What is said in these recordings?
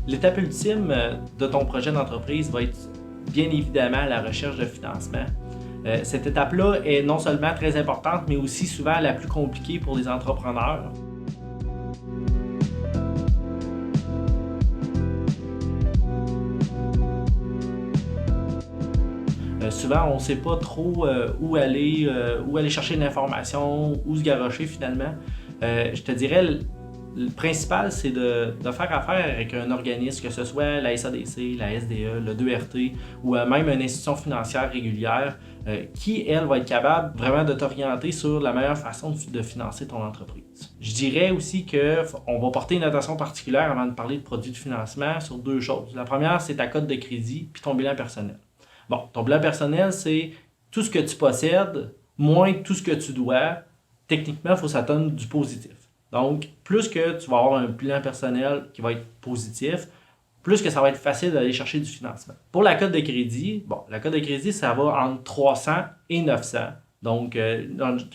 L'étape ultime de ton projet d'entreprise va être bien évidemment la recherche de financement. Cette étape-là est non seulement très importante, mais aussi souvent la plus compliquée pour les entrepreneurs. Souvent, on ne sait pas trop où aller chercher l'information, où se garrocher finalement. Je te dirais, le principal, c'est de faire affaire avec un organisme, que ce soit la SADC, la SDE, le 2RT ou même une institution financière régulière qui, elle, va être capable vraiment de t'orienter sur la meilleure façon de financer ton entreprise. Je dirais aussi qu'on va porter une attention particulière avant de parler de produits de financement sur deux choses. La première, c'est ta cote de crédit puis ton bilan personnel. Bon, ton bilan personnel, c'est tout ce que tu possèdes, moins tout ce que tu dois. Techniquement, il faut que ça donne du positif. Donc, plus que tu vas avoir un bilan personnel qui va être positif, plus que ça va être facile d'aller chercher du financement. Pour la cote de crédit, la cote de crédit, ça va entre 300 et 900. Donc,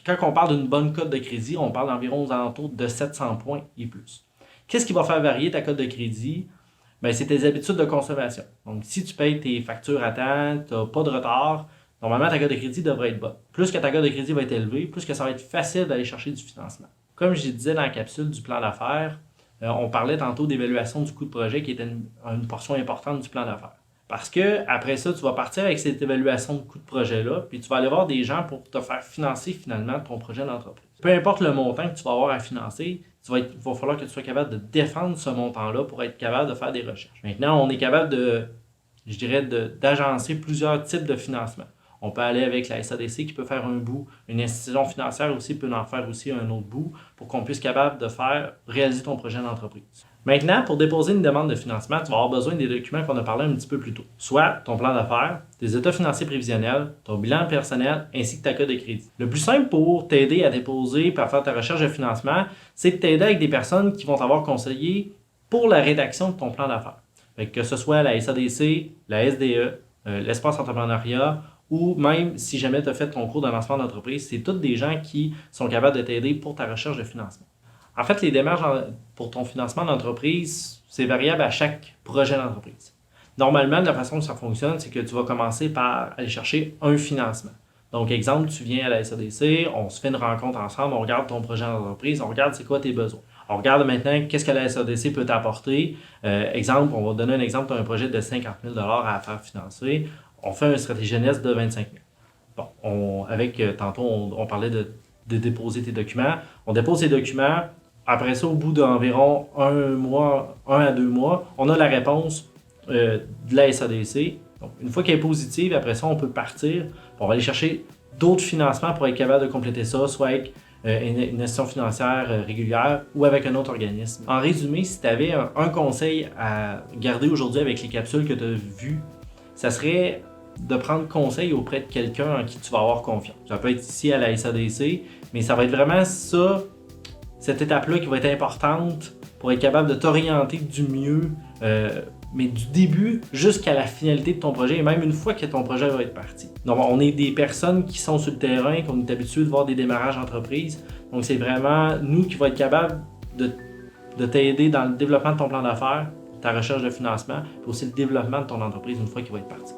quand on parle d'une bonne cote de crédit, on parle d'environ aux alentours de 700 points et plus. Qu'est-ce qui va faire varier ta cote de crédit? C'est tes habitudes de consommation. Donc, si tu payes tes factures à temps, tu n'as pas de retard, normalement, ta cote de crédit devrait être bonne. Plus que ta cote de crédit va être élevée, plus que ça va être facile d'aller chercher du financement. Comme je disais dans la capsule du plan d'affaires, on parlait tantôt d'évaluation du coût de projet qui était une portion importante du plan d'affaires. Parce que après ça, tu vas partir avec cette évaluation de coût de projet-là, puis tu vas aller voir des gens pour te faire financer finalement ton projet d'entreprise. Peu importe le montant que tu vas avoir à financer, il va falloir que tu sois capable de défendre ce montant-là pour être capable de faire des recherches. Maintenant, on est capable d'agencer plusieurs types de financement. On peut aller avec la SADC qui peut faire un bout, une institution financière aussi peut en faire aussi un autre bout pour qu'on puisse être capable de réaliser ton projet d'entreprise. Maintenant, pour déposer une demande de financement, tu vas avoir besoin des documents qu'on a parlé un petit peu plus tôt. Soit ton plan d'affaires, tes états financiers prévisionnels, ton bilan personnel ainsi que ta cote de crédit. Le plus simple pour t'aider à déposer et à faire ta recherche de financement, c'est de t'aider avec des personnes qui vont t'avoir conseillé pour la rédaction de ton plan d'affaires. Que ce soit la SADC, la SDE, l'espace entrepreneuriat, ou même si jamais tu as fait ton cours de lancement d'entreprise, c'est tous des gens qui sont capables de t'aider pour ta recherche de financement. En fait, les démarches pour ton financement d'entreprise, c'est variable à chaque projet d'entreprise. Normalement, la façon que ça fonctionne, c'est que tu vas commencer par aller chercher un financement. Donc, exemple, tu viens à la SADC, on se fait une rencontre ensemble, on regarde ton projet d'entreprise, on regarde c'est quoi tes besoins. On regarde maintenant qu'est-ce que la SADC peut t'apporter. Exemple, on va donner un exemple, tu as un projet de 50 000 à faire financer. On fait une stratégie jeunesse de 25 000. Bon, tantôt, on parlait de déposer tes documents. On dépose tes documents. Après ça, au bout d'environ 1 à 2 mois, on a la réponse de la SADC. Donc, une fois qu'elle est positive, après ça, on peut partir. On va aller chercher d'autres financements pour être capable de compléter ça, soit avec une institution financière régulière ou avec un autre organisme. En résumé, si tu avais un conseil à garder aujourd'hui avec les capsules que tu as vues, ça serait de prendre conseil auprès de quelqu'un en qui tu vas avoir confiance. Ça peut être ici à la SADC, mais ça va être vraiment cette étape-là qui va être importante pour être capable de t'orienter du mieux, mais du début jusqu'à la finalité de ton projet et même une fois que ton projet va être parti. Donc, on est des personnes qui sont sur le terrain, qu'on est habitué de voir des démarrages d'entreprise. Donc, c'est vraiment nous qui va être capable de t'aider dans le développement de ton plan d'affaires, ta recherche de financement, puis aussi le développement de ton entreprise une fois qu'il va être parti.